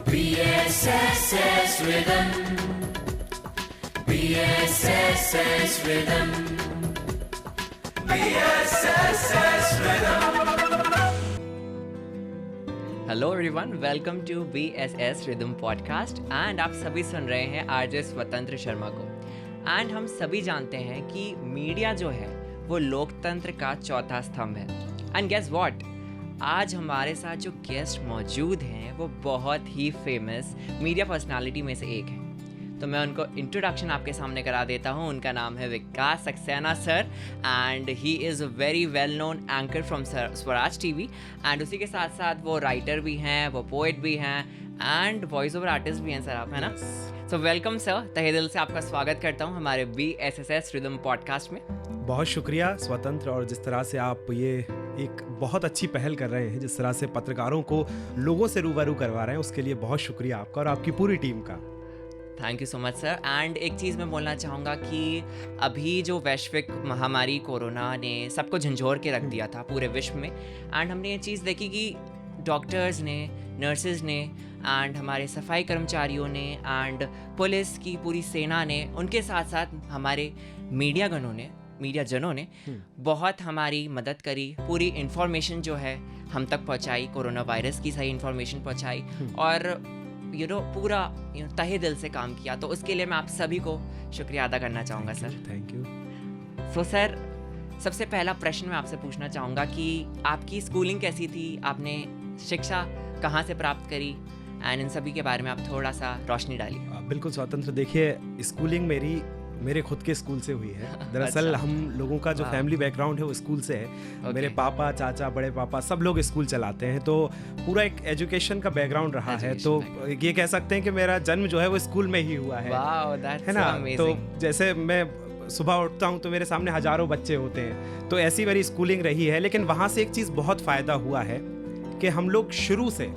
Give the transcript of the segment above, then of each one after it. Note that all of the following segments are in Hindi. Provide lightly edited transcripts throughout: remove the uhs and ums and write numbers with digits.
BSS Rhythm. BSS Rhythm. BSS Rhythm. Hello everyone, welcome to BSS rhythm podcast and आप सभी सुन रहे हैं आरजे स्वतंत्र शर्मा को। एंड हम सभी जानते हैं कि मीडिया जो है वो लोकतंत्र का चौथा स्तंभ है। एंड गेस व्हाट, आज हमारे साथ जो गेस्ट मौजूद हैं वो बहुत ही फेमस मीडिया पर्सनालिटी में से एक है। तो मैं उनको इंट्रोडक्शन आपके सामने करा देता हूँ। उनका नाम है Vikas Saxena sir and he is a very well known anchor from Swaraj TV. एंड उसी के साथ साथ वो राइटर भी हैं, वो पोएट भी हैं एंड वॉइस ओवर आर्टिस्ट भी हैं सर आप, है ना? सो वेलकम सर, तहे दिल से आपका स्वागत करता हूँ हमारे BSS रिदम पॉडकास्ट में। बहुत शुक्रिया स्वतंत्र, और जिस तरह से आप ये एक बहुत अच्छी पहल कर रहे हैं, जिस तरह से पत्रकारों को लोगों से रूबरू करवा रहे हैं, उसके लिए बहुत शुक्रिया आपका और आपकी पूरी टीम का। Thank you so much sir. And एक चीज़ मैं बोलना चाहूँगा कि अभी जो वैश्विक महामारी कोरोना ने सबको झंझोर के रख दिया था पूरे विश्व में, एंड हमने ये चीज़ देखी कि डॉक्टर्स ने, नर्सेज ने एंड हमारे सफाई कर्मचारियों ने एंड पुलिस की पूरी सेना ने, उनके साथ साथ हमारे मीडिया जनों ने बहुत हमारी मदद करी। पूरी इन्फॉर्मेशन जो है हम तक पहुंचाई, कोरोना वायरस की सही इन्फॉर्मेशन पहुंचाई और पूरा तहे दिल से काम किया। तो उसके लिए मैं आप सभी को शुक्रिया अदा करना चाहूँगा sir. Thank you. So sir, सबसे पहला प्रश्न मैं आपसे पूछना चाहूँगा कि आपकी स्कूलिंग कैसी थी, आपने शिक्षा कहाँ से प्राप्त करी, एंड इन सभी के बारे में आप थोड़ा सा रोशनी डालिए। बिल्कुल स्वतंत्र, देखिए स्कूलिंग मेरे खुद के स्कूल से हुई है। दरअसल अच्छा। हम लोगों का जो फैमिली बैकग्राउंड है वो स्कूल से है। मेरे पापा, चाचा, बड़े पापा सब लोग स्कूल चलाते हैं, तो पूरा एक एजुकेशन का बैकग्राउंड रहा है। तो ये कह सकते हैं कि मेरा जन्म जो है वो स्कूल में ही हुआ है। है ना? तो जैसे मैं सुबह उठता हूँ तो मेरे सामने हजारों बच्चे होते हैं, तो ऐसी मेरी स्कूलिंग रही है। लेकिन वहाँ से एक चीज़ बहुत फ़ायदा हुआ है कि हम लोग शुरू से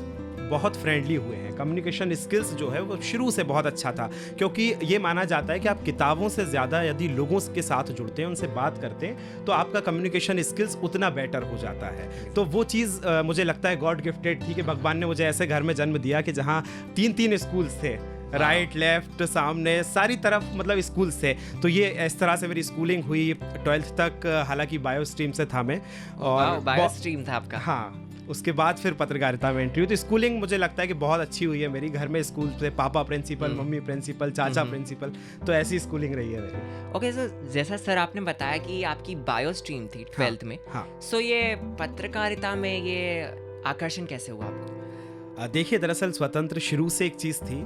बहुत फ्रेंडली हुए हैं। कम्युनिकेशन स्किल्स जो है वो शुरू से बहुत अच्छा था, क्योंकि ये माना जाता है कि आप किताबों से ज़्यादा यदि लोगों के साथ जुड़ते हैं, उनसे बात करते हैं, तो आपका कम्युनिकेशन स्किल्स उतना बेटर हो जाता है। तो वो चीज़ मुझे लगता है गॉड गिफ्टेड थी कि भगवान ने मुझे ऐसे घर में जन्म दिया कि जहाँ 3 स्कूल्स थे, राइट, लेफ्ट, सामने, सारी तरफ मतलब स्कूल्स थे। तो ये इस तरह से मेरी स्कूलिंग हुई 12th तक। हालांकि बायो स्ट्रीम से था मैं, और बायो स्ट्रीम था आपका? हाँ, उसके बाद फिर पत्रकारिता में एंट्री हुई। तो स्कूलिंग मुझे लगता है कि बहुत अच्छी हुई है मेरी। घर में स्कूल से पापा प्रिंसिपल, मम्मी प्रिंसिपल, चाचा प्रिंसिपल, तो ऐसी स्कूलिंग रही है मेरी। ओके सर, जैसा सर आपने बताया कि आपकी बायो स्ट्रीम थी 12th में, सो ये पत्रकारिता में ये आकर्षण कैसे हुआ आपको? देखिए, दरअसल स्वतंत्र शुरू से एक चीज़ थी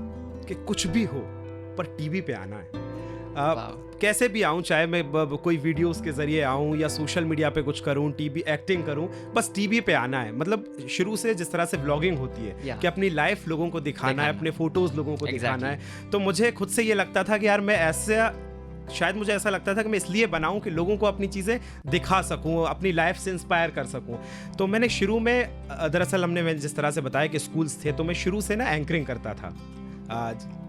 कि कुछ भी हो पर टीवी पे आना है। कैसे भी आऊँ, चाहे मैं कोई वीडियोस के जरिए आऊँ या सोशल मीडिया पे कुछ करूँ, टीवी एक्टिंग करूँ, बस टीवी पे आना है। मतलब शुरू से जिस तरह से ब्लॉगिंग होती है कि अपनी लाइफ लोगों को दिखाना है, अपने फोटोज लोगों को दिखाना है, तो मुझे खुद से ये लगता था कि यार मैं शायद मुझे ऐसा लगता था कि मैं इसलिए बनाऊं कि लोगों को अपनी चीज़ें दिखा सकूं, अपनी लाइफ से इंस्पायर कर सकूं। तो मैंने शुरू में, दरअसल मैंने जिस तरह से बताया कि स्कूल्स थे, तो मैं शुरू से ना एंकरिंग करता था।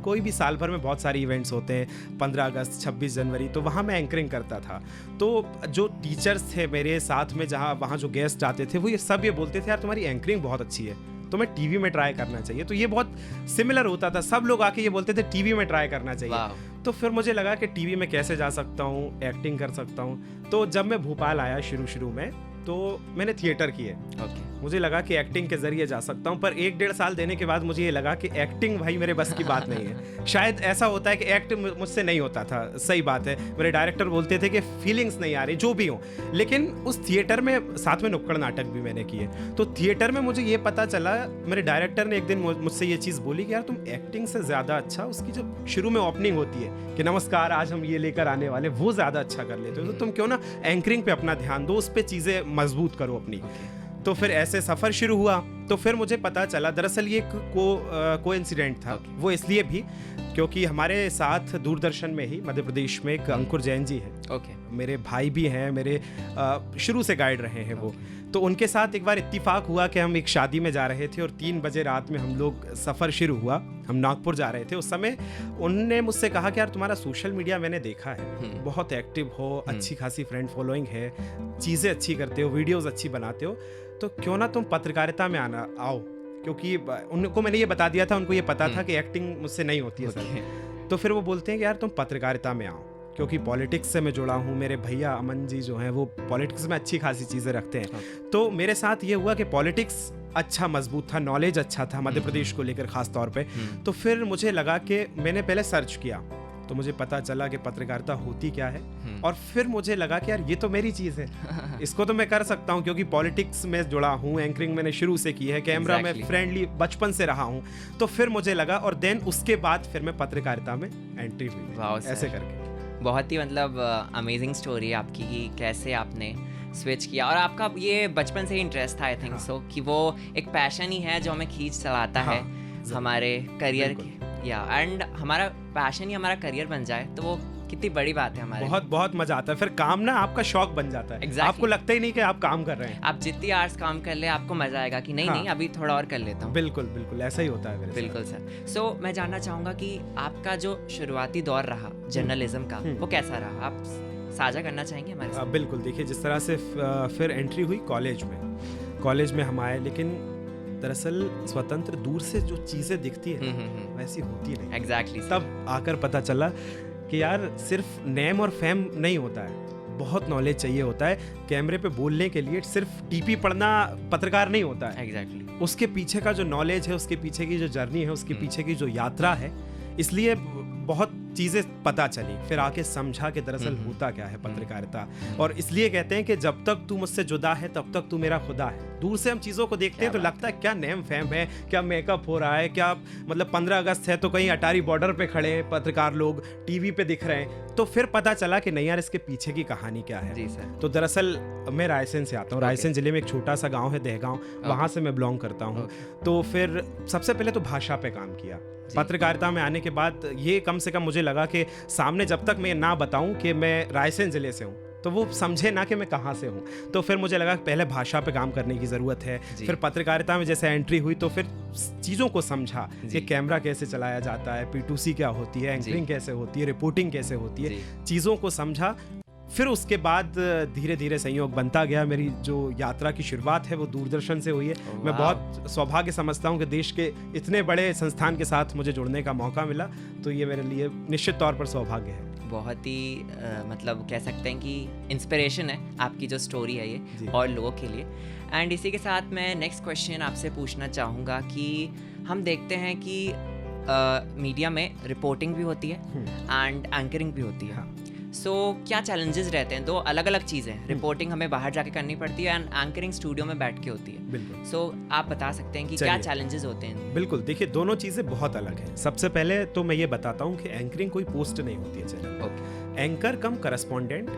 कोई भी साल भर में बहुत सारे इवेंट्स होते हैं, 15 अगस्त, 26 जनवरी, तो वहाँ मैं एंकरिंग करता था। तो जो टीचर्स थे मेरे साथ में, वहाँ जो गेस्ट आते थे, वो ये सब ये बोलते थे यार तुम्हारी एंकरिंग बहुत अच्छी है, तो मैं टीवी में ट्राई करना चाहिए। तो ये बहुत सिमिलर होता था, सब लोग आके ये बोलते थे टीवी में ट्राई करना चाहिए। तो फिर मुझे लगा कि टीवी में कैसे जा सकता हूँ, एक्टिंग कर सकता हूँ। तो जब मैं भोपाल आया शुरू में, तो मैंने थिएटर किए। मुझे लगा कि एक्टिंग के जरिए जा सकता हूँ, पर 1-1.5 साल देने के बाद मुझे ये लगा कि एक्टिंग भाई मेरे बस की बात नहीं है। शायद ऐसा होता है कि एक्ट मुझसे नहीं होता था, सही बात है। मेरे डायरेक्टर बोलते थे कि फीलिंग्स नहीं आ रही, जो भी हो। लेकिन उस थिएटर में साथ में नुक्कड़ नाटक भी मैंने किए। तो थिएटर में मुझे ये पता चला, मेरे डायरेक्टर ने एक दिन मुझसे ये चीज़ बोली कि यार तुम एक्टिंग से ज़्यादा अच्छा उसकी जब शुरू में ओपनिंग होती है कि नमस्कार आज हम ये लेकर आने वाले, वो ज़्यादा अच्छा कर लेते हो, तो तुम क्यों ना एंकरिंग पे अपना ध्यान दो, उस पर चीज़ें मजबूत करो अपनी। तो फिर ऐसे सफ़र शुरू हुआ। तो फिर मुझे पता चला, दरअसल ये कोइंसिडेंट था। वो इसलिए भी क्योंकि हमारे साथ दूरदर्शन में ही मध्य प्रदेश में एक अंकुर जैन जी हैं। मेरे भाई भी हैं, मेरे शुरू से गाइड रहे हैं वो। तो उनके साथ एक बार इत्तेफाक हुआ कि हम एक शादी में जा रहे थे और 3 बजे रात में हम लोग सफ़र शुरू हुआ, हम नागपुर जा रहे थे। उस समय उनने मुझसे कहा कि यार तुम्हारा सोशल मीडिया मैंने देखा है, बहुत एक्टिव हो, अच्छी खासी फ्रेंड फॉलोइंग है, चीज़ें अच्छी करते हो, वीडियोज़ अच्छी बनाते हो, तो क्यों ना तुम पत्रकारिता में आओ। क्योंकि उनको मैंने ये बता दिया था, उनको ये पता था कि एक्टिंग मुझसे नहीं होती है सर। तो फिर वो बोलते हैं कि यार तुम पत्रकारिता में आओ, क्योंकि पॉलिटिक्स से मैं जुड़ा हूँ। मेरे भैया अमन जी जो हैं वो पॉलिटिक्स में अच्छी खासी चीज़ें रखते हैं। तो मेरे साथ ये हुआ कि पॉलिटिक्स अच्छा मजबूत था, नॉलेज अच्छा था मध्य प्रदेश को लेकर खास तौर पे। तो फिर मुझे लगा कि मैंने पहले सर्च किया, तो मुझे पता चला कि पत्रकारिता होती क्या है। और फिर मुझे लगा कि यार ये तो मेरी चीज़ है, इसको तो मैं कर सकता हूँ, क्योंकि पॉलिटिक्स में जुड़ा हूँ, एंकरिंग मैंने शुरू से की है, कैमरा में फ्रेंडली बचपन से रहा हूँ। तो फिर मुझे लगा, और देन उसके बाद फिर मैं पत्रकारिता में एंट्री हुई ऐसे करके। बहुत ही मतलब अमेजिंग स्टोरी है आपकी कि कैसे आपने स्विच किया, और आपका ये बचपन से ही इंटरेस्ट था आई थिंक सो, कि वो एक पैशन ही है जो हमें खींच चलाता है हमारे करियर के, या एंड हमारा पैशन ही हमारा करियर बन जाए तो वो कितनी बड़ी बात है हमारे। बहुत बहुत मजा आता है, फिर काम ना आपका शौक बन जाता है। Exactly. आपको लगता ही नहीं कि आप काम कर रहे हैं। आप जितनी आवर्स काम कर ले आपको मजा आएगा कि नहीं नहीं अभी थोड़ा और कर लेता हूँ। बिल्कुल बिल्कुल ऐसा ही होता है मेरे साथ। बिल्कुल सर। सो मैं जानना चाहूँगा कि आपका जो शुरुआती दौर रहा जर्नलिज्म का वो कैसा रहा, आप साझा करना चाहेंगे हमारे साथ? बिल्कुल, देखिए जिस तरह से फिर एंट्री हुई कॉलेज में हम आए, लेकिन दरअसल स्वतंत्र दूर से जो चीज़ें दिखती है वैसी होती नहीं। एग्जैक्टली। तब आकर पता चला कि यार सिर्फ नेम और फेम नहीं होता है, बहुत नॉलेज चाहिए होता है। कैमरे पे बोलने के लिए सिर्फ टीपी पढ़ना पत्रकार नहीं होता है। एग्जैक्टली। उसके पीछे का जो नॉलेज है, उसके पीछे की जो जर्नी है, उसके पीछे की जो यात्रा है, इसलिए बहुत चीज़ें पता चली। फिर आके समझा कि दरअसल होता क्या है पत्रकारिता। और इसलिए कहते हैं कि जब तक तू मुझसे जुदा है तब तक तू मेरा खुदा है। दूर से हम चीज़ों को देखते हैं तो लगता है क्या नेम फेम है, क्या मेकअप हो रहा है, क्या मतलब 15 अगस्त है तो कहीं अटारी बॉर्डर पे खड़े हैं पत्रकार लोग, टीवी पे दिख रहे हैं। तो फिर पता चला कि नहीं यार इसके पीछे की कहानी क्या है। जी सर। तो दरअसल मैं रायसेन से आता हूँ। रायसेन जिले में एक छोटा सा गाँव है दहगांव, वहाँ से मैं बिलोंग करता हूँ। तो फिर सबसे पहले तो भाषा पे काम किया। पत्रकारिता में आने के बाद ये कम से कम मुझे लगा कि सामने जब तक मैं ना बताऊं कि मैं रायसेन ज़िले से हूं तो वो समझे ना कि मैं कहाँ से हूँ। तो फिर मुझे लगा कि पहले भाषा पे काम करने की ज़रूरत है। फिर पत्रकारिता में जैसे एंट्री हुई तो फिर चीज़ों को समझा कि कैमरा कैसे चलाया जाता है, P2C क्या होती है, एंकरिंग कैसे होती है, रिपोर्टिंग कैसे होती है, चीज़ों को समझा। फिर उसके बाद धीरे धीरे संयोग बनता गया। मेरी जो यात्रा की शुरुआत है वो दूरदर्शन से हुई है। मैं बहुत सौभाग्य समझता हूँ कि देश के इतने बड़े संस्थान के साथ मुझे जुड़ने का मौका मिला, तो ये मेरे लिए निश्चित तौर पर सौभाग्य है। बहुत ही मतलब कह सकते हैं कि इंस्पिरेशन है आपकी जो स्टोरी है ये और लोगों के लिए। एंड इसी के साथ मैं नेक्स्ट क्वेश्चन आपसे पूछना चाहूँगा कि हम देखते हैं कि मीडिया में रिपोर्टिंग भी होती है एंड एंकरिंग भी होती है। सो क्या चैलेंजेस रहते हैं? दो अलग अलग चीज़ें हैं। रिपोर्टिंग हमें बाहर जाके करनी पड़ती है एंड एंकरिंग स्टूडियो में बैठ के होती है। बिल्कुल। सो आप बता सकते हैं कि क्या चैलेंजेस होते हैं? बिल्कुल, देखिए दोनों चीज़ें बहुत अलग हैं। सबसे पहले तो मैं ये बताता हूँ कि एंकरिंग कोई पोस्ट नहीं होती है चैनल। एंकर कम करस्पॉन्डेंट,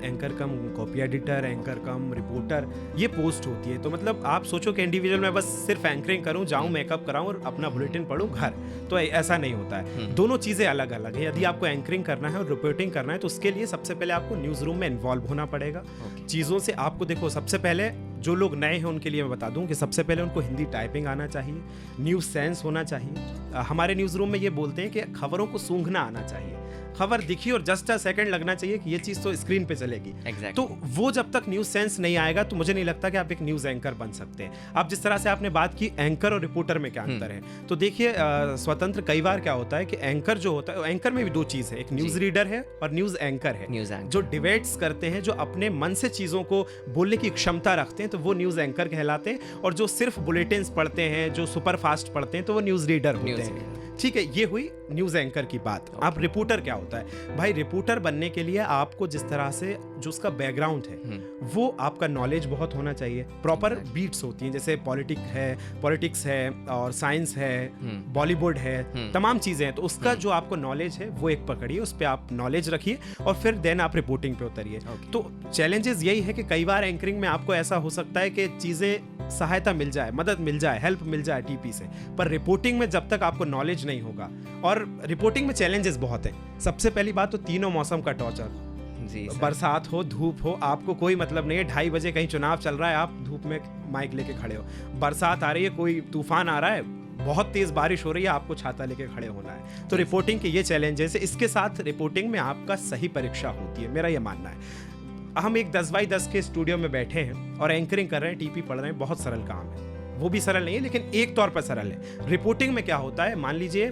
एंकर कम कॉपी एडिटर, एंकर कम रिपोर्टर, ये पोस्ट होती है। तो मतलब आप सोचो कि इंडिविजुअल मैं बस सिर्फ एंकरिंग करूं, जाऊं, मेकअप कराऊं और अपना बुलेटिन पढूं घर, तो ऐसा नहीं होता है। दोनों चीज़ें अलग अलग है। यदि आपको एंकरिंग करना है और रिपोर्टिंग करना है तो उसके लिए सबसे पहले आपको न्यूज़ रूम में इन्वॉल्व होना पड़ेगा। चीज़ों से आपको देखो, सबसे पहले जो लोग नए हैं उनके लिए मैं बता दूं कि सबसे पहले उनको हिंदी टाइपिंग आना चाहिए, न्यूज़ सेंस होना चाहिए। हमारे न्यूज़ रूम में ये बोलते हैं कि खबरों को सूंघना आना चाहिए। खबर दिखी और जस्ट अ सेकंड लगना चाहिए कि ये चीज़ तो स्क्रीन पे चलेगी। exactly. तो वो जब तक न्यूज़ सेंस नहीं आएगा तो मुझे नहीं लगता कि आप एक न्यूज़ एंकर बन सकते हैं। आप जिस तरह से आपने बात की एंकर और रिपोर्टर में क्या अंतर है, तो देखिए स्वतंत्र कई बार क्या होता है कि एंकर जो होता है, एंकर में भी दो चीज़ है, एक न्यूज़ रीडर है और न्यूज़ एंकर है। जो डिबेट्स करते हैं, जो अपने मन से चीज़ों को बोलने की क्षमता रखते हैं, तो वो न्यूज़ एंकर कहलाते हैं। और जो सिर्फ बुलेटिन्स पढ़ते हैं, जो सुपर फास्ट पढ़ते हैं, तो वो न्यूज़ रीडर होते हैं। ठीक है, ये हुई न्यूज़ एंकर की बात। आप रिपोर्टर क्या होता है भाई? रिपोर्टर बनने के लिए आपको जिस तरह से जो उसका बैकग्राउंड है वो आपका नॉलेज बहुत होना चाहिए। प्रॉपर बीट्स होती हैं, जैसे पॉलिटिक्स है और साइंस है, बॉलीवुड है, तमाम चीज़ें हैं। तो उसका जो आपको नॉलेज है वो एक पकड़िए, उस पर आप नॉलेज रखिए और फिर देन आप रिपोर्टिंग पे उतरिए। तो चैलेंजेस यही है कि कई बार एंकरिंग में आपको ऐसा हो सकता है कि चीज़ें सहायता मिल जाए, मदद मिल जाए, हेल्प मिल जाए टीपी से, पर रिपोर्टिंग में जब तक आपको नॉलेज नहीं होगा। और रिपोर्टिंग में चैलेंजेस बहुत हैं। सबसे पहली बात तो तीनों मौसम का टॉर्चर, बरसात हो, धूप हो, आपको कोई मतलब नहीं है। 2:30 बजे कहीं चुनाव चल रहा है, आप धूप में माइक लेके खड़े हो, बरसात आ रही है, कोई तूफान आ रहा है, बहुत तेज बारिश हो रही है, आपको छाता लेके खड़े होना है। तो रिपोर्टिंग के ये चैलेंजेस है। इसके साथ रिपोर्टिंग में आपका सही परीक्षा होती है, मेरा ये मानना है। हम एक 10x10 के स्टूडियो में बैठे हैं और एंकरिंग कर रहे हैं, टीपी पढ़ रहे हैं, बहुत सरल काम है। वो भी सरल नहीं है, लेकिन एक तौर पर सरल है। रिपोर्टिंग में क्या होता है, मान लीजिए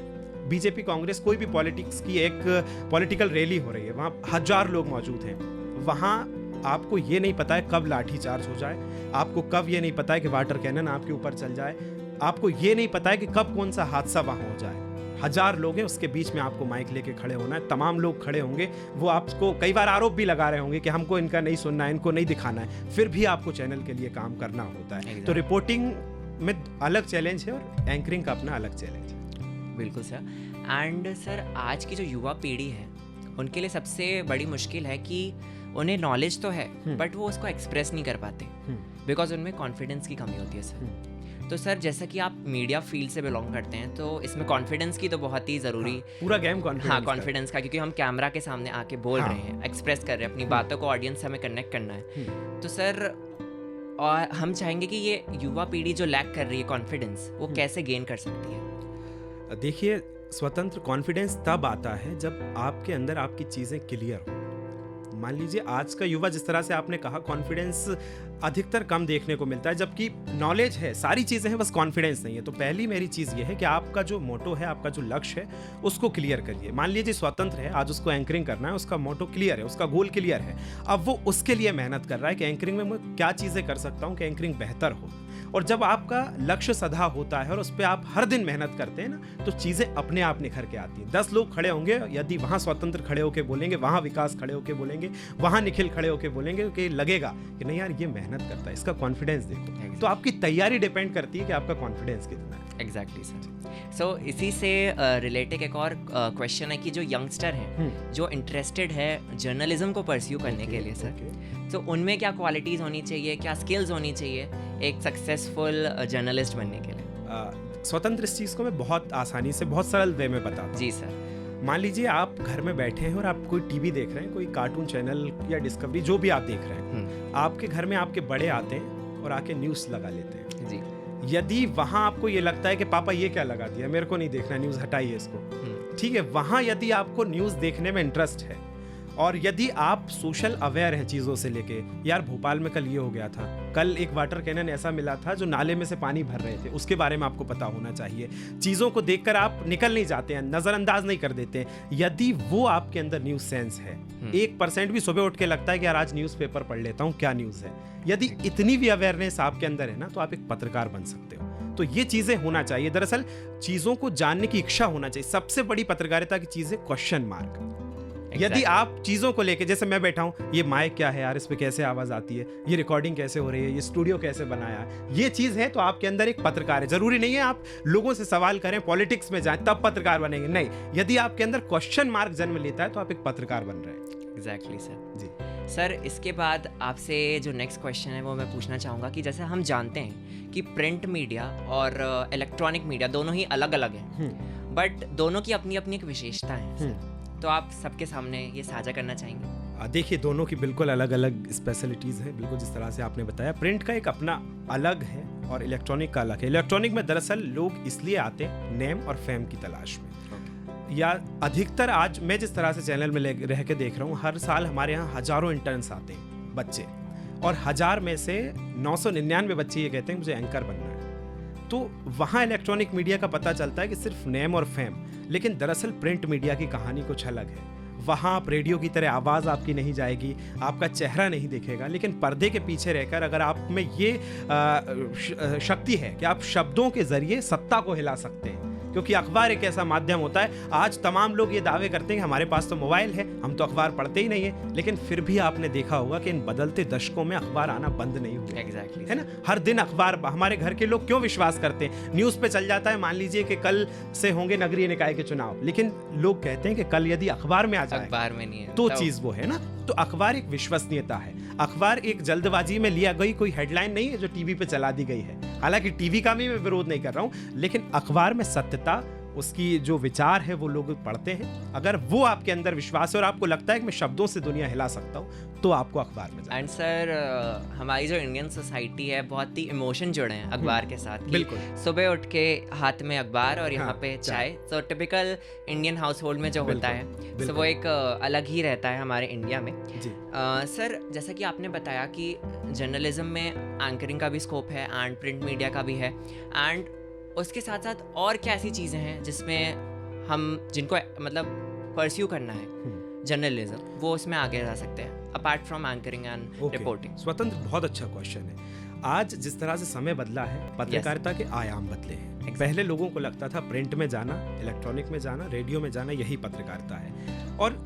बीजेपी कांग्रेस कोई भी पॉलिटिक्स की एक पॉलिटिकल रैली हो रही है, वहाँ 1000 लोग मौजूद हैं, वहाँ आपको ये नहीं पता है कब लाठी चार्ज हो जाए, आपको कब ये नहीं पता है कि वाटर कैनन आपके ऊपर चल जाए, आपको ये नहीं पता है कि कब कौन सा हादसा वहाँ हो जाए। 1000 लोग हैं, उसके बीच में आपको माइक लेके खड़े होना है, तमाम लोग खड़े होंगे, वो आपको कई बार आरोप भी लगा रहे होंगे कि हमको इनका नहीं सुनना है, इनको नहीं दिखाना है, फिर भी आपको चैनल के लिए काम करना होता है। तो रिपोर्टिंग में अलग चैलेंज है और एंकरिंग का अपना अलग चैलेंज है। बिल्कुल सर। एंड सर, आज की जो युवा पीढ़ी है उनके लिए सबसे बड़ी मुश्किल है कि उन्हें नॉलेज तो है बट वो उसको एक्सप्रेस नहीं कर पाते बिकॉज उनमें कॉन्फिडेंस की कमी होती है सर। तो सर, जैसा कि आप मीडिया फील्ड से बिलोंग करते हैं, तो इसमें कॉन्फिडेंस की तो बहुत ही ज़रूरी, पूरा गेम कॉन्फिडेंस, हाँ कॉन्फिडेंस का, क्योंकि हम कैमरा के सामने आके बोल रहे हैं, एक्सप्रेस कर रहे हैं अपनी बातों को, ऑडियंस से हमें कनेक्ट करना है। तो सर, और हम चाहेंगे कि ये युवा पीढ़ी जो लैक कर रही है कॉन्फिडेंस, वो कैसे गेन कर सकती है? देखिए, स्वतंत्र कॉन्फिडेंस तब आता है जब आपके अंदर आपकी चीज़ें क्लियर हो। मान लीजिए आज का युवा, जिस तरह से आपने कहा, कॉन्फिडेंस अधिकतर कम देखने को मिलता है, जबकि नॉलेज है, सारी चीज़ें हैं, बस कॉन्फिडेंस नहीं है। तो पहली मेरी चीज़ ये है कि आपका जो मोटो है, आपका जो लक्ष्य है, उसको क्लियर करिए। मान लीजिए स्वतंत्र है, आज उसको एंकरिंग करना है, उसका मोटो क्लियर है, उसका गोल क्लियर है, अब वो उसके लिए मेहनत कर रहा है कि एंकरिंग में मैं क्या चीज़ें कर सकता हूँ कि एंकरिंग बेहतर हो। और जब आपका लक्ष्य सधा होता है और उस पर आप हर दिन मेहनत करते हैं ना, तो चीज़ें अपने आप निखर के आती हैं। 10 लोग खड़े होंगे, यदि वहाँ स्वतंत्र खड़े होकर बोलेंगे, वहाँ विकास खड़े होकर बोलेंगे, वहाँ निखिल खड़े होकर बोलेंगे, कि लगेगा कि नहीं यार ये मेहनत करता है, इसका कॉन्फिडेंस देखो। तो आपकी तैयारी डिपेंड करती है कि आपका कॉन्फिडेंस कितना है। Exactly sir. सो इसी से रिलेटेड एक और क्वेश्चन है कि जो यंगस्टर हैं, जो इंटरेस्टेड है जर्नलिज्म को परस्यू करने के लिए सर, तो उनमें क्या क्वालिटीज़ होनी चाहिए, क्या स्किल्स होनी चाहिए एक सक्सेसफुल जर्नलिस्ट बनने के लिए? स्वतंत्र इस चीज़ को मैं बहुत आसानी से, बहुत सरल वे में बताता हूँ। जी सर। मान लीजिए आप घर में बैठे हैं और आप कोई टीवी देख रहे हैं, कोई कार्टून चैनल या डिस्कवरी, जो भी आप देख रहे हैं, आपके घर में आपके बड़े आते हैं और आके न्यूज़ लगा लेते हैं जी। यदि वहाँ आपको ये लगता है कि पापा ये क्या लगा दिया, मेरे को नहीं देखना, न्यूज़ हटाइए इसको, ठीक है, वहाँ यदि आपको न्यूज़ देखने में इंटरेस्ट है और यदि आप सोशल अवेयर हैं चीज़ों से लेके, यार भोपाल में कल ये हो गया था, कल एक वाटर कैनन ऐसा मिला था जो नाले में से पानी भर रहे थे, उसके बारे में आपको पता होना चाहिए। चीज़ों को देखकर आप निकल नहीं जाते हैं, नज़रअंदाज नहीं कर देते हैं। यदि वो आपके अंदर न्यूज़ सेंस है, 1% भी सुबह उठ के लगता है कि यार आज न्यूज़पेपर पढ़ लेता हूँ, क्या न्यूज़ है, यदि इतनी भी अवेयरनेस आपके अंदर है ना, तो आप एक पत्रकार बन सकते हो। तो ये चीज़ें होना चाहिए। दरअसल चीज़ों को जानने की इच्छा होना चाहिए। सबसे बड़ी पत्रकारिता की चीज़ है क्वेश्चन मार्क। यदि आप चीज़ों को लेके, जैसे मैं बैठा हूँ, ये माइक क्या है यार, इस पे कैसे आवाज़ आती है, ये रिकॉर्डिंग कैसे हो रही है, ये स्टूडियो कैसे बनाया है, ये चीज़ है, तो आपके अंदर एक पत्रकार है। जरूरी नहीं है आप लोगों से सवाल करें, पॉलिटिक्स में जाएं तब पत्रकार बनेंगे, नहीं। यदि आपके अंदर क्वेश्चन मार्क जन्म लेता है तो आप एक पत्रकार बन रहे हैं। Exactly sir. जी सर, इसके बाद आपसे जो नेक्स्ट क्वेश्चन है वो मैं पूछना चाहूँगा कि जैसे हम जानते हैं कि प्रिंट मीडिया और इलेक्ट्रॉनिक मीडिया दोनों ही अलग अलग हैं, बट दोनों की अपनी अपनी एक विशेषता है, तो आप सबके सामने ये साझा करना चाहेंगे? देखिए, दोनों की बिल्कुल अलग अलग स्पेशलिटीज़ हैं, बिल्कुल जिस तरह से आपने बताया। प्रिंट का एक अपना अलग है और इलेक्ट्रॉनिक का अलग है। इलेक्ट्रॉनिक में दरअसल लोग इसलिए आते हैं नेम और फेम की तलाश में, या अधिकतर आज मैं जिस तरह से चैनल में रह के देख रहा हूँ, हर साल हमारे यहाँ हज़ारों इंटर्न्स आते हैं बच्चे, और 1000 में से 999 बच्चे ये कहते हैं मुझे एंकर बनना है। तो वहाँ इलेक्ट्रॉनिक मीडिया का पता चलता है कि सिर्फ नेम और फेम, लेकिन दरअसल प्रिंट मीडिया की कहानी कुछ अलग है। वहाँ आप रेडियो की तरह आवाज़ आपकी नहीं जाएगी, आपका चेहरा नहीं दिखेगा, लेकिन पर्दे के पीछे रहकर अगर आप में ये शक्ति है कि आप शब्दों के जरिए सत्ता को हिला सकते हैं, क्योंकि अखबार एक ऐसा माध्यम होता है। आज तमाम लोग ये दावे करते हैं कि हमारे पास तो मोबाइल है, हम तो अखबार पढ़ते ही नहीं है, लेकिन फिर भी आपने देखा होगा कि इन बदलते दशकों में अखबार आना बंद नहीं हुआ। एग्जैक्टली है ना, हर दिन अखबार। हमारे घर के लोग क्यों विश्वास करते हैं, न्यूज़ पे चल जाता है, मान लीजिए कि कल से होंगे नगरीय निकाय के चुनाव, लेकिन लोग कहते हैं कि कल यदि अखबार में आ जाए, अखबार में नहीं है तो चीज़ वो है ना। तो अखबार एक विश्वसनीयता है। अखबार एक जल्दबाजी में लिया गई कोई हेडलाइन नहीं है जो टीवी पे चला दी गई है। हालांकि टीवी का भी मैं विरोध नहीं कर रहा हूँ, लेकिन अखबार में सत्यता, उसकी जो विचार है वो लोग पढ़ते हैं। अगर वो आपके अंदर विश्वास है और आपको लगता है कि मैं शब्दों से दुनिया हिला सकता हूँ, तो आपको अखबार में जाना। एंड सर हमारी जो इंडियन सोसाइटी है बहुत ही इमोशन जुड़े हैं अखबार के साथ कि बिल्कुल। सुबह उठ के हाथ में अखबार और यहाँ हाँ, पे चाय, तो टिपिकल इंडियन हाउस होल्ड में जो होता है सो वो एक अलग ही रहता है हमारे इंडिया में जी। सर जैसा कि आपने बताया कि जर्नलिज्म में एंकरिंग का भी स्कोप है एंड प्रिंट मीडिया का भी है, एंड उसके साथ साथ और क्या ऐसी चीज़ें हैं जिसमें हम जिनको मतलब परस्यू करना है जर्नलिज्म, वो उसमें आगे जा सकते हैं apart from anchoring and reporting? स्वतंत्र, बहुत अच्छा क्वेश्चन है। आज जिस तरह से समय बदला है, पत्रकारिता के आयाम बदले हैं। पहले लोगों को लगता था प्रिंट में जाना, इलेक्ट्रॉनिक में जाना, रेडियो में जाना, यही पत्रकारिता है, और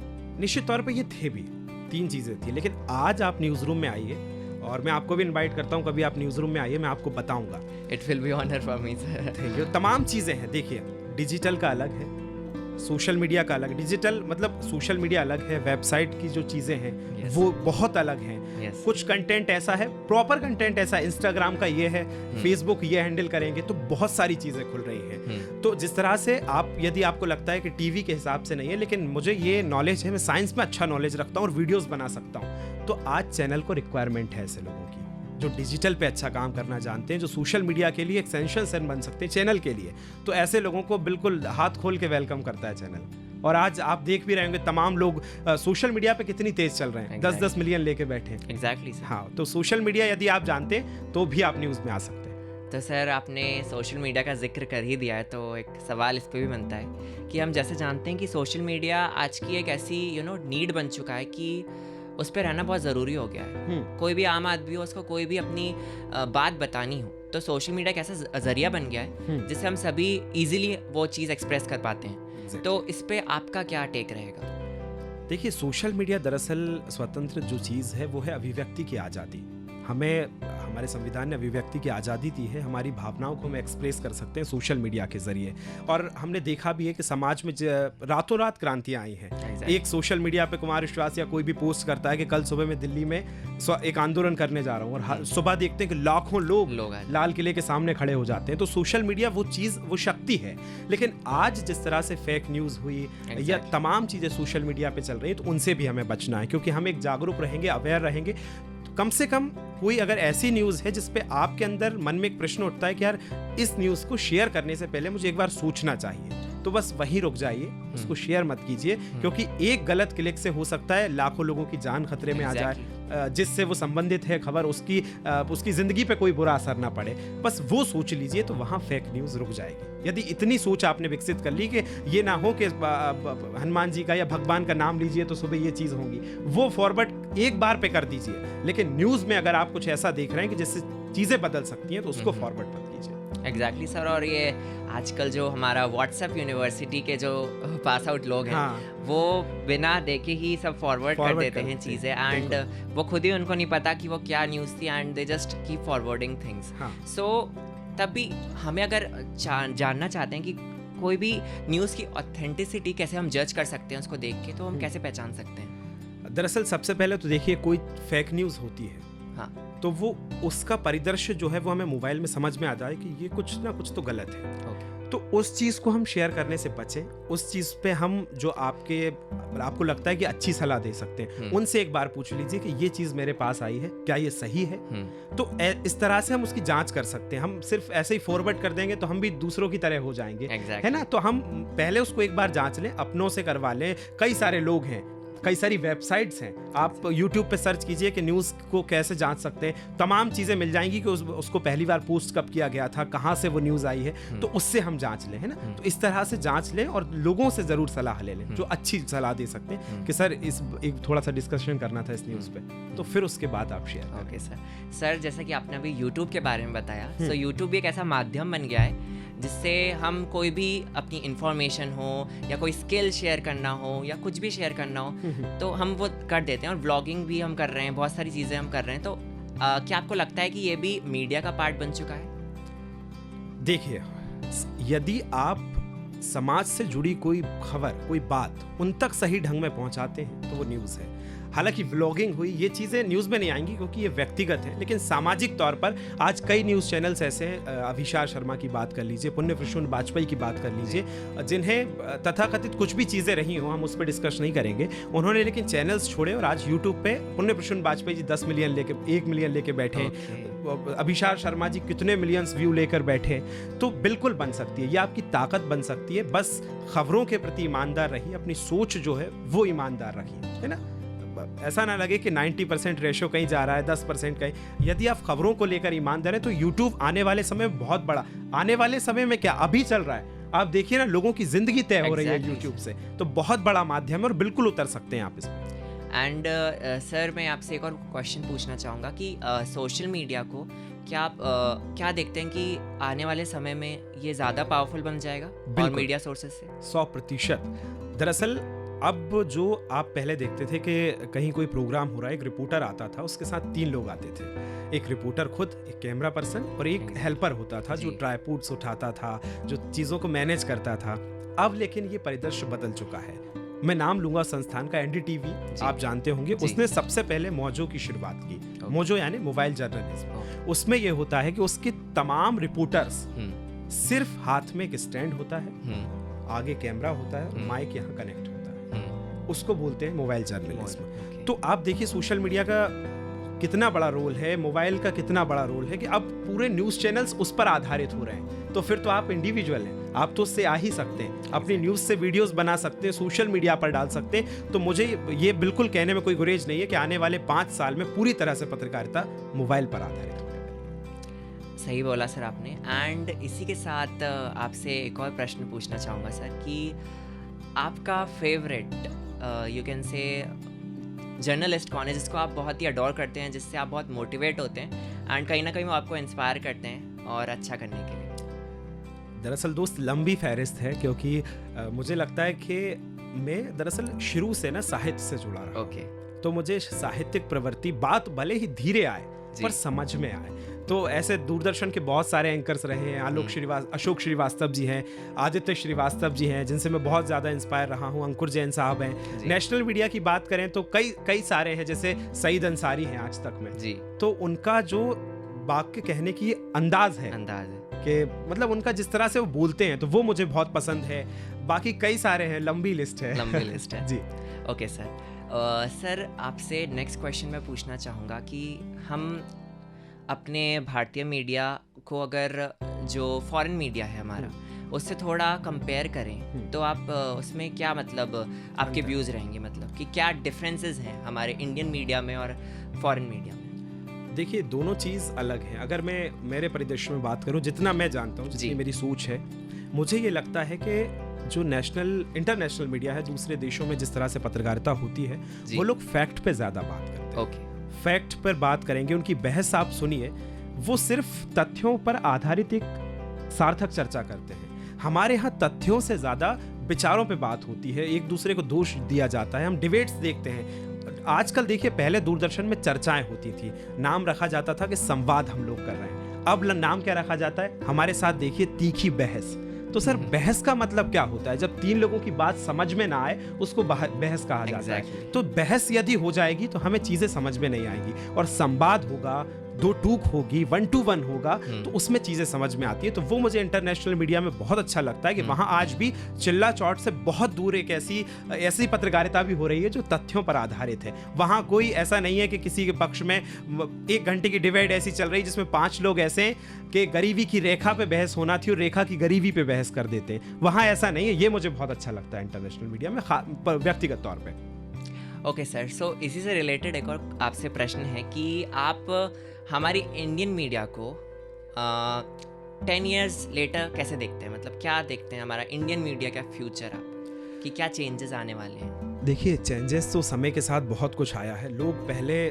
निश्चित तौर पे ये थे भी, 3 चीज़ें थी। लेकिन आज आप न्यूज़ रूम में आइए, और मैं आपको भी इनवाइट करता हूँ, कभी आप न्यूज़ रूम में आइए, मैं आपको बताऊंगा। It will be honour for me sir. Thank you. तमाम चीज़ें हैं। देखिए, डिजिटल का अलग है, सोशल मीडिया का अलग। डिजिटल मतलब सोशल मीडिया अलग है, वेबसाइट की जो चीज़ें हैं वो बहुत अलग हैं। कुछ कंटेंट ऐसा है, प्रॉपर कंटेंट ऐसा, इंस्टाग्राम का ये है, फेसबुक ये हैंडल करेंगे, तो बहुत सारी चीज़ें खुल रही हैं। तो जिस तरह से आप, यदि आपको लगता है कि टीवी के हिसाब से नहीं है, लेकिन मुझे ये नॉलेज है, मैं साइंस में अच्छा नॉलेज रखता हूँ और वीडियोज़ बना सकता हूँ, तो आज चैनल को रिक्वायरमेंट है ऐसे लोगों की जो डिजिटल पे अच्छा काम करना जानते हैं, जो सोशल मीडिया के लिए एक्सटेंशन बन सकते हैं चैनल के लिए। तो ऐसे लोगों को बिल्कुल हाथ खोल के वेलकम करता है चैनल। और आज आप देख भी रहे होंगे तमाम लोग सोशल मीडिया पे कितनी तेज चल रहे हैं, 10-10 मिलियन लेके बैठे हैं। एग्जैक्टली। हाँ, तो सोशल मीडिया यदि आप जानते हैं तो भी आप न्यूज़ में आ सकते हैं। तो सर आपने सोशल मीडिया का जिक्र कर ही दिया है, तो एक सवाल इस पे भी बनता है कि हम जैसे जानते हैं कि सोशल मीडिया आज की एक ऐसी नीड बन चुका है कि उस पर रहना बहुत ज़रूरी हो गया है। कोई भी आम आदमी हो, उसको कोई भी अपनी बात बतानी हो, तो सोशल मीडिया एक ऐसा जरिया बन गया है जिससे हम सभी इजीली वो चीज़ एक्सप्रेस कर पाते हैं। तो इस पे आपका क्या टेक रहेगा? देखिए, सोशल मीडिया दरअसल स्वतंत्र जो चीज़ है वो है अभिव्यक्ति की आज़ादी। हमें, हमारे संविधान ने अभिव्यक्ति की आज़ादी दी है, हमारी भावनाओं को हम एक्सप्रेस कर सकते हैं सोशल मीडिया के ज़रिए। और हमने देखा भी है कि समाज में रातों रात क्रांतियाँ आई हैं। एक सोशल मीडिया पे कुमार विश्वास या कोई भी पोस्ट करता है कि कल सुबह मैं दिल्ली में एक आंदोलन करने जा रहा हूँ, और सुबह देखते हैं कि लाखों लोग लाल किले के सामने खड़े हो जाते हैं। तो सोशल मीडिया वो चीज़, वो शक्ति है। लेकिन आज जिस तरह से फेक न्यूज़ हुई या तमाम चीज़ें सोशल मीडिया पे चल रही हैं, तो उनसे भी हमें बचना है, क्योंकि हम एक जागरूक रहेंगे, अवेयर रहेंगे। कम से कम कोई अगर ऐसी न्यूज़ है जिस पे आपके अंदर मन में एक प्रश्न उठता है कि यार इस न्यूज़ को शेयर करने से पहले मुझे एक बार सोचना चाहिए, तो बस वहीं रुक जाइए, उसको शेयर मत कीजिए, क्योंकि एक गलत क्लिक से हो सकता है लाखों लोगों की जान खतरे में आ जाए, जिससे वो संबंधित है खबर, उसकी ज़िंदगी पे कोई बुरा असर ना पड़े। बस वो सोच लीजिए, तो वहाँ फेक न्यूज़ रुक जाएगी। यदि इतनी सोच आपने विकसित कर ली कि ये ना हो कि हनुमान जी का या भगवान का नाम लीजिए तो सुबह ये चीज़ होगी, वो फॉरवर्ड एक बार पे कर दीजिए। लेकिन न्यूज़ में अगर आप कुछ ऐसा देख रहे हैं कि जिससे चीज़ें बदल सकती हैं, तो उसको फॉरवर्ड मत कीजिए। Exactly sir. और ये आजकल जो हमारा व्हाट्सएप यूनिवर्सिटी के जो पास आउट लोग हैं, वो बिना देखे ही सब फॉरवर्ड कर देते हैं चीज़ें, एंड वो खुद ही उनको नहीं पता कि वो क्या न्यूज़ थी, and they just keep forwarding things. So तब भी हमें अगर जानना चाहते हैं कि कोई भी न्यूज़ की ऑथेंटिसिटी कैसे हम जज कर सकते हैं उसको देख के, तो हम कैसे पहचान सकते हैं? दरअसल सबसे पहले तो देखिए, कोई फेक न्यूज़ होती है, हाँ, तो वो उसका परिदृश्य जो है वो हमें मोबाइल में समझ में आ जाए कि ये कुछ ना कुछ तो गलत है। तो उस चीज़ को हम शेयर करने से बचें। उस चीज़ पे हम जो आपको लगता है कि अच्छी सलाह दे सकते हैं, उनसे एक बार पूछ लीजिए कि ये चीज़ मेरे पास आई है, क्या ये सही है? तो इस तरह से हम उसकी जांच कर सकते हैं। हम सिर्फ ऐसे ही फॉरवर्ड कर देंगे तो हम भी दूसरों की तरह हो जाएंगे, है ना? तो हम पहले उसको एक बार जांच लें, अपनों से करवा लें। कई सारे लोग हैं, कई सारी वेबसाइट्स हैं, आप YouTube पे सर्च कीजिए कि न्यूज़ को कैसे जांच सकते हैं, तमाम चीज़ें मिल जाएंगी कि उसको पहली बार पोस्ट कब किया गया था, कहाँ से वो न्यूज़ आई है, तो उससे हम जांच लें, है ना? तो इस तरह से जांच लें और लोगों से ज़रूर सलाह ले लें जो अच्छी सलाह दे सकते हैं कि सर एक थोड़ा सा डिस्कशन करना था इस न्यूज़ पे, तो फिर उसके बाद आप शेयर करें। ओके सर, जैसा कि आपने अभी YouTube के बारे में बताया, सो YouTube भी एक ऐसा माध्यम बन गया है जिससे हम कोई भी अपनी इंफॉर्मेशन हो या कोई स्किल शेयर करना हो या कुछ भी शेयर करना हो तो हम वो कर देते हैं, और व्लॉगिंग भी हम कर रहे हैं, बहुत सारी चीज़ें हम कर रहे हैं। तो क्या आपको लगता है कि ये भी मीडिया का पार्ट बन चुका है? देखिए, यदि आप समाज से जुड़ी कोई खबर, कोई बात उन तक सही ढंग में पहुंचाते हैं तो वो न्यूज़ है। हालांकि व्लॉगिंग हुई, ये चीज़ें न्यूज़ में नहीं आएंगी क्योंकि ये व्यक्तिगत है, लेकिन सामाजिक तौर पर आज कई न्यूज़ चैनल्स ऐसे हैं, अभिषार शर्मा की बात कर लीजिए, पुण्य प्रसून वाजपेयी की बात कर लीजिए, जिन्हें तथाकथित कुछ भी चीज़ें रही हों, हम उस पर डिस्कस नहीं करेंगे, उन्होंने लेकिन चैनल्स छोड़े और आज यूट्यूब पे पुण्य प्रसून वाजपेयी जी 10 मिलियन लेके 1 मिलियन लेके बैठे, अभिषार शर्मा जी कितने मिलियंस व्यू लेकर बैठे। तो बिल्कुल बन सकती है, ये आपकी ताकत बन सकती है, बस खबरों के प्रति ईमानदार रहिए, अपनी सोच जो है वो ईमानदार रखिए, है ना। ऐसा ना लगे कि 90% रेशो कहीं जा रहा है, 10% कहीं। यदि आप खबरों को लेकर ईमानदार हैं तो यूट्यूब आने वाले समय में बहुत बड़ा, आने वाले समय में क्या अभी चल रहा है, आप देखिए ना, लोगों की जिंदगी तय हो रही है यूट्यूब से, तो बहुत बड़ा माध्यम है और बिल्कुल उतर सकते हैं आप इसमें। एंड सर मैं आपसे एक और क्वेश्चन पूछना चाहूँगा कि सोशल मीडिया को क्या आप क्या देखते हैं कि आने वाले समय में ये ज़्यादा पावरफुल बन जाएगा और मीडिया सोर्सेज से? 100%। दरअसल अब जो आप पहले देखते थे कि कहीं कोई प्रोग्राम हो रहा है, एक रिपोर्टर आता था, उसके साथ 3 लोग आते थे, एक रिपोर्टर खुद, एक कैमरा पर्सन और एक हेल्पर होता था जो ट्राइपॉड्स उठाता था, जो चीज़ों को मैनेज करता था। अब लेकिन ये परिदृश्य बदल चुका है। मैं नाम लूंगा संस्थान का, एनडीटीवी, आप जानते होंगे, उसने सबसे पहले मोजो की शुरुआत की। मोजो यानी मोबाइल जर्नलिज्म। उसमें यह होता है कि उसके तमाम रिपोर्टर्स सिर्फ हाथ में एक स्टैंड होता है, आगे कैमरा होता है, माइक यहाँ कनेक्ट होता है, उसको बोलते हैं मोबाइल जर्नलिज्म। तो आप देखिए सोशल मीडिया का कितना बड़ा रोल है, मोबाइल का कितना बड़ा रोल है कि अब पूरे न्यूज़ चैनल्स उस पर आधारित हो रहे हैं। तो फिर तो आप इंडिविजुअल हैं, आप तो उससे आ ही सकते हैं, अपनी न्यूज़ से वीडियोस बना सकते हैं, सोशल मीडिया पर डाल सकते हैं। तो मुझे ये बिल्कुल कहने में कोई गुरेज नहीं है कि आने वाले 5 साल में पूरी तरह से पत्रकारिता मोबाइल पर आधारित होने वाली। सही बोला सर आपने। एंड इसी के साथ आपसे एक और प्रश्न पूछना चाहूँगा सर कि आपका favourite you can say journalist कौन है जिसको आप बहुत ही अडोर करते हैं, जिससे आप बहुत मोटिवेट होते हैं एंड कहीं ना कहीं वो आपको इंस्पायर करते हैं और अच्छा करने के लिए? दरअसल दोस्त लंबी फहरिस्त है, क्योंकि मुझे लगता है कि मैं दरअसल शुरू से ना साहित्य से जुड़ा रहा। तो मुझे साहित्यिक प्रवृत्ति, बात भले ही धीरे आए पर समझ में आए। तो ऐसे दूरदर्शन के बहुत सारे एंकर्स रहे हैं, अशोक श्रीवास्तव जी हैं, आदित्य श्रीवास्तव जी हैं, जिनसे मैं बहुत ज़्यादा इंस्पायर रहा हूँ, अंकुर जैन साहब हैं। नेशनल मीडिया की बात करें तो कई सारे हैं, जैसे सईद अंसारी हैं आज तक में जी। तो उनका जो वाक्य कहने की अंदाज है कि मतलब उनका जिस तरह से वो बोलते हैं, तो वो मुझे बहुत पसंद है। बाकी कई सारे हैं, लंबी लिस्ट है जी। Okay sir. सर आपसे नेक्स्ट क्वेश्चन मैं पूछना चाहूँगा कि हम अपने भारतीय मीडिया को अगर जो फॉरेन मीडिया है हमारा उससे थोड़ा कंपेयर करें तो आप उसमें क्या मतलब आपके व्यूज़ रहेंगे, मतलब कि क्या डिफरेंसेस हैं हमारे इंडियन मीडिया में और फॉरेन मीडिया में? देखिए दोनों चीज़ अलग हैं। अगर मैं मेरे परिदृश्य में बात करूं, जितना मैं जानता हूं, जितनी मेरी सोच है, मुझे ये लगता है कि जो इंटरनेशनल मीडिया है, दूसरे देशों में जिस तरह से पत्रकारिता होती है, वो लोग फैक्ट पे ज़्यादा बात करते हैं। फैक्ट पर बात करेंगे, उनकी बहस आप सुनिए, वो सिर्फ तथ्यों पर आधारित एक सार्थक चर्चा करते हैं। हमारे यहाँ तथ्यों से ज़्यादा विचारों पे बात होती है, एक दूसरे को दोष दिया जाता है, हम डिबेट्स देखते हैं। आजकल देखिए, पहले दूरदर्शन में चर्चाएं होती थी, नाम रखा जाता था कि संवाद हम लोग कर रहे हैं। अब नाम क्या रखा जाता है, हमारे साथ देखिए तीखी बहस। तो सर बहस का मतलब क्या होता है? जब 3 लोगों की बात समझ में ना आए उसको बहस कहा जाता है। तो बहस यदि हो जाएगी तो हमें चीजें समझ में नहीं आएंगी, और संवाद होगा, 2 टूक होगी, 1 to 1 होगा, तो उसमें चीजें समझ में आती है। तो वो मुझे इंटरनेशनल मीडिया में बहुत अच्छा लगता है कि वहां आज भी चिल्ला चौट से बहुत दूर एक ऐसी पत्रकारिता भी हो रही है जो तथ्यों पर आधारित है। वहां कोई ऐसा नहीं है कि किसी के पक्ष में 1 घंटे की डिबेट ऐसी चल रही जिसमें 5 लोग ऐसे हैं कि गरीबी की रेखा पे बहस होना थी और रेखा की गरीबी पे बहस कर देते हैं। वहां ऐसा नहीं है। ये मुझे बहुत अच्छा लगता है इंटरनेशनल मीडिया में, व्यक्तिगत तौर पे। ओके सर, सो इसी से रिलेटेड एक और आपसे प्रश्न है कि आप हमारी इंडियन मीडिया को 10 years लेटर कैसे देखते हैं? मतलब क्या देखते हैं हमारा इंडियन मीडिया का फ्यूचर, आप कि क्या चेंजेस आने वाले हैं? देखिए, चेंजेस तो समय के साथ बहुत कुछ आया है। लोग पहले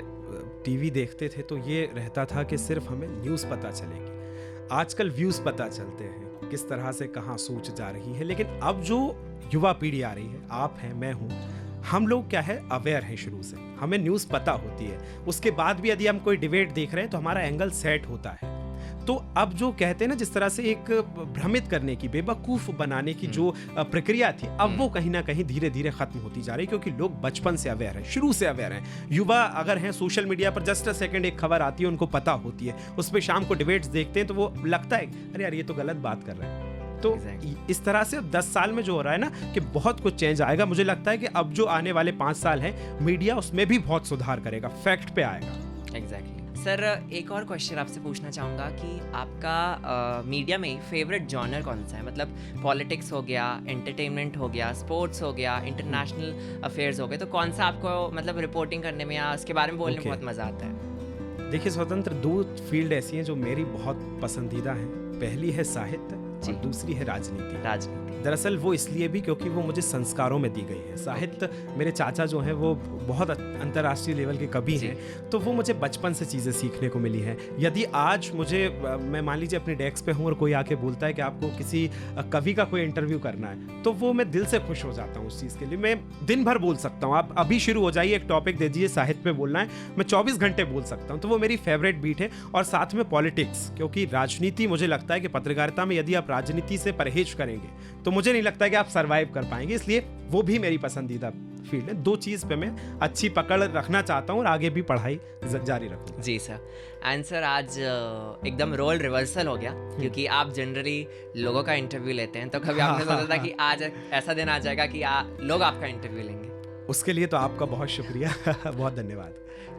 टीवी देखते थे तो ये रहता था कि सिर्फ हमें न्यूज़ पता चलेगी। आजकल व्यूज़ पता चलते हैं, किस तरह से कहाँ सोच जा रही है। लेकिन अब जो युवा पीढ़ी आ रही है, आप हैं, मैं हूँ, हम लोग क्या है, अवेयर हैं शुरू से, हमें न्यूज़ पता होती है। उसके बाद भी यदि हम कोई डिबेट देख रहे हैं तो हमारा एंगल सेट होता है। तो अब जो कहते हैं ना, जिस तरह से एक भ्रमित करने की, बेवकूफ बनाने की जो प्रक्रिया थी, अब वो कहीं ना कहीं धीरे धीरे खत्म होती जा रही है, क्योंकि लोग बचपन से अवेयर हैं, शुरू से अवेयर हैं। युवा अगर हैं, सोशल मीडिया पर जस्ट अ सेकंड एक खबर आती है, उनको पता होती है, उस पर शाम को डिबेट्स देखते हैं तो वो लगता है अरे यार ये तो गलत बात कर रहे हैं। तो इस तरह से 10 साल में जो हो रहा है ना, कि बहुत कुछ चेंज आएगा। मुझे लगता है कि अब जो आने वाले 5 साल हैं, मीडिया उसमें भी बहुत सुधार करेगा, फैक्ट पे आएगा। एग्जैक्टली। सर, एक और क्वेश्चन आपसे पूछना चाहूँगा कि आपका मीडिया में फेवरेट जॉनर कौन सा है? मतलब पॉलिटिक्स हो गया, एंटरटेनमेंट हो गया, स्पोर्ट्स हो गया, इंटरनेशनल अफेयर्स हो गए, तो कौन सा आपको मतलब रिपोर्टिंग करने में या उसके बारे में बोलने में बहुत मज़ा आता है? देखिए स्वतंत्र, 2 फील्ड ऐसी हैं जो मेरी बहुत पसंदीदा हैं। पहली है साहित्य और दूसरी है राजनीति। दरअसल वो इसलिए भी क्योंकि वो मुझे संस्कारों में दी गई है। साहित्य, मेरे चाचा जो हैं वो बहुत अंतर्राष्ट्रीय लेवल के कवि हैं, तो वो मुझे बचपन से चीज़ें सीखने को मिली हैं। यदि आज मैं मान लीजिए अपने डेस्क पे हूँ और कोई आके बोलता है कि आपको किसी कवि का कोई इंटरव्यू करना है, तो वो मैं दिल से खुश हो जाता हूँ उस चीज़ के लिए। मैं दिन भर बोल सकता हूँ, आप अभी शुरू हो जाइए, एक टॉपिक दे दीजिए साहित्य पे बोलना है, मैं 24 घंटे बोल सकता हूँ। तो वो मेरी फेवरेट बीट है। और साथ में पॉलिटिक्स, क्योंकि राजनीति, मुझे लगता है कि पत्रकारिता में यदि आप राजनीति से परहेज करेंगे तो मुझे नहीं लगता है कि आप सर्वाइव कर पाएंगे, इसलिए वो भी मेरी पसंदीदा फील्ड है। 2 चीज़ पे मैं अच्छी पकड़ रखना चाहता हूँ और आगे भी पढ़ाई जारी रखूँ। जी सर। एंड सर, आज एकदम रोल रिवर्सल हो गया, क्योंकि आप जनरली लोगों का इंटरव्यू लेते हैं, तो कभी आपने सोचा था कि आज ऐसा दिन आ जाएगा कि लोग आपका इंटरव्यू लेंगे? उसके लिए तो आपका बहुत शुक्रिया बहुत धन्यवाद।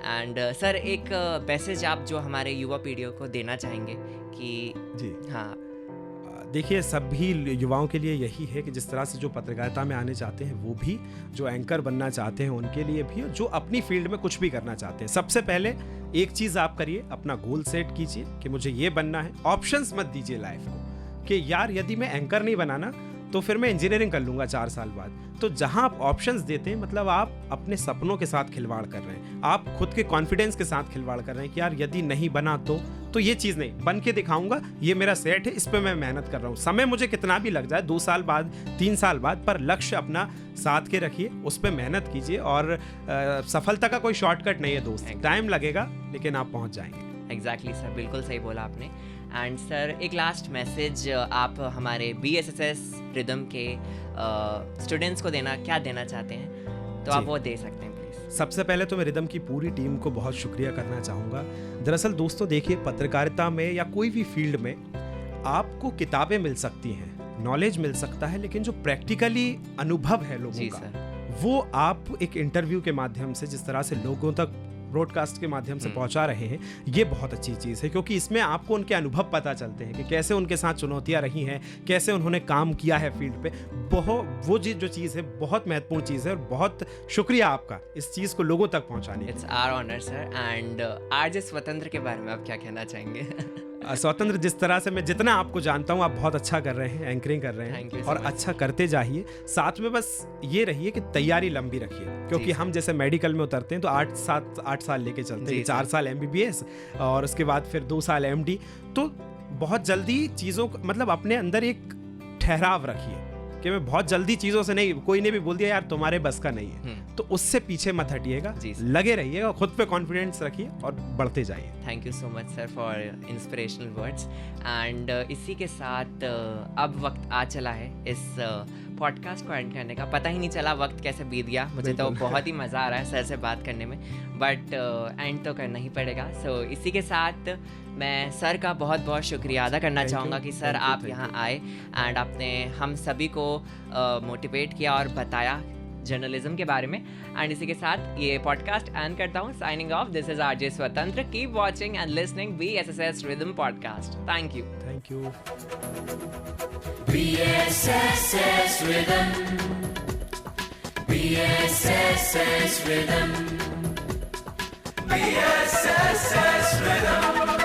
एंड सर, एक मैसेज आप जो हमारे युवा पीढ़ियों को देना चाहेंगे कि? जी हाँ, देखिए सभी युवाओं के लिए यही है कि जिस तरह से जो पत्रकारिता में आने चाहते हैं, वो भी जो एंकर बनना चाहते हैं उनके लिए भी, जो अपनी फील्ड में कुछ भी करना चाहते हैं, सबसे पहले एक चीज़ आप करिए, अपना गोल सेट कीजिए कि मुझे ये बनना है। ऑप्शंस मत दीजिए लाइफ को कि यार यदि मैं एंकर नहीं बनाना तो फिर मैं इंजीनियरिंग कर लूँगा 4 साल बाद। तो जहाँ आप ऑप्शंस देते हैं, मतलब आप अपने सपनों के साथ खिलवाड़ कर रहे हैं, आप खुद के कॉन्फिडेंस के साथ खिलवाड़ कर रहे हैं कि यार यदि नहीं बना तो ये चीज़ नहीं, बन के दिखाऊंगा, ये मेरा सेट है, इस पर मैं मेहनत कर रहा हूँ। समय मुझे कितना भी लग जाए, 2 साल बाद, 3 साल बाद, पर लक्ष्य अपना साथ के रखिए, उस पर मेहनत कीजिए। और सफलता का कोई शॉर्टकट नहीं है दोस्त, टाइम लगेगा लेकिन आप पहुँच जाएंगे। एग्जैक्टली सर, बिल्कुल सही बोला आपने। एंड सर, एक लास्ट मैसेज आप हमारे BSS रिदम के स्टूडेंट्स को क्या देना चाहते हैं, तो आप वो दे सकते हैं प्लीज़। सबसे पहले तो मैं रिदम की पूरी टीम को बहुत शुक्रिया करना चाहूँगा। दरअसल दोस्तों देखिए, पत्रकारिता में या कोई भी फील्ड में आपको किताबें मिल सकती हैं, नॉलेज मिल सकता है, लेकिन जो प्रैक्टिकली अनुभव है लोगों का, वो आप एक इंटरव्यू के माध्यम से जिस तरह से लोगों तक ब्रॉडकास्ट के माध्यम से पहुंचा रहे हैं, ये बहुत अच्छी चीज़ है, क्योंकि इसमें आपको उनके अनुभव पता चलते हैं कि कैसे उनके साथ चुनौतियां रही हैं, कैसे उन्होंने काम किया है फील्ड पे। वो जो चीज़ है बहुत महत्वपूर्ण चीज़ है, और बहुत शुक्रिया आपका इस चीज़ को लोगों तक पहुंचाने। It's our honour sir. And RJ Swatantra के बारे में आप क्या कहना चाहेंगे? स्वतंत्र, जिस तरह से मैं जितना आपको जानता हूँ, आप बहुत अच्छा कर रहे हैं, एंकरिंग कर रहे हैं, और अच्छा करते जाइए। साथ में बस ये रहिए कि तैयारी लंबी रखिए, क्योंकि हम जैसे मेडिकल में उतरते हैं तो 8 साल लेके चलते हैं, 4 साल MBBS और उसके बाद फिर 2 साल MD। तो बहुत जल्दी चीज़ों को, मतलब अपने अंदर एक ठहराव रखिए कि मैं बहुत जल्दी चीज़ों से नहीं, कोई ने भी बोल दिया यार तुम्हारे बस का नहीं है, तो उससे पीछे मत हटिएगा, लगे रहिएगा, खुद पे कॉन्फिडेंस रखिए और बढ़ते जाइए। Thank you so much sir for inspirational words. And इसी के साथ अब वक्त आ चला है इस पॉडकास्ट को एंड करने का। पता ही नहीं चला वक्त कैसे बीत गया, मुझे तो बहुत ही मज़ा आ रहा है सर से बात करने में, बट एंड तो करना ही पड़ेगा। सो इसी के साथ मैं सर का बहुत बहुत शुक्रिया अदा करना चाहूँगा कि सर आप यहाँ आए एंड आपने हम सभी को मोटिवेट किया और बताया जर्नलिज्म के बारे में। एंड इसी के साथ ये पॉडकास्ट एंड करता हूँ। Signing off, this is RJ Swatantra. Keep watching and listening BSS rhythm podcast. Thank you. Thank you. BSS Rhythm, BSS Rhythm, BSS Rhythm.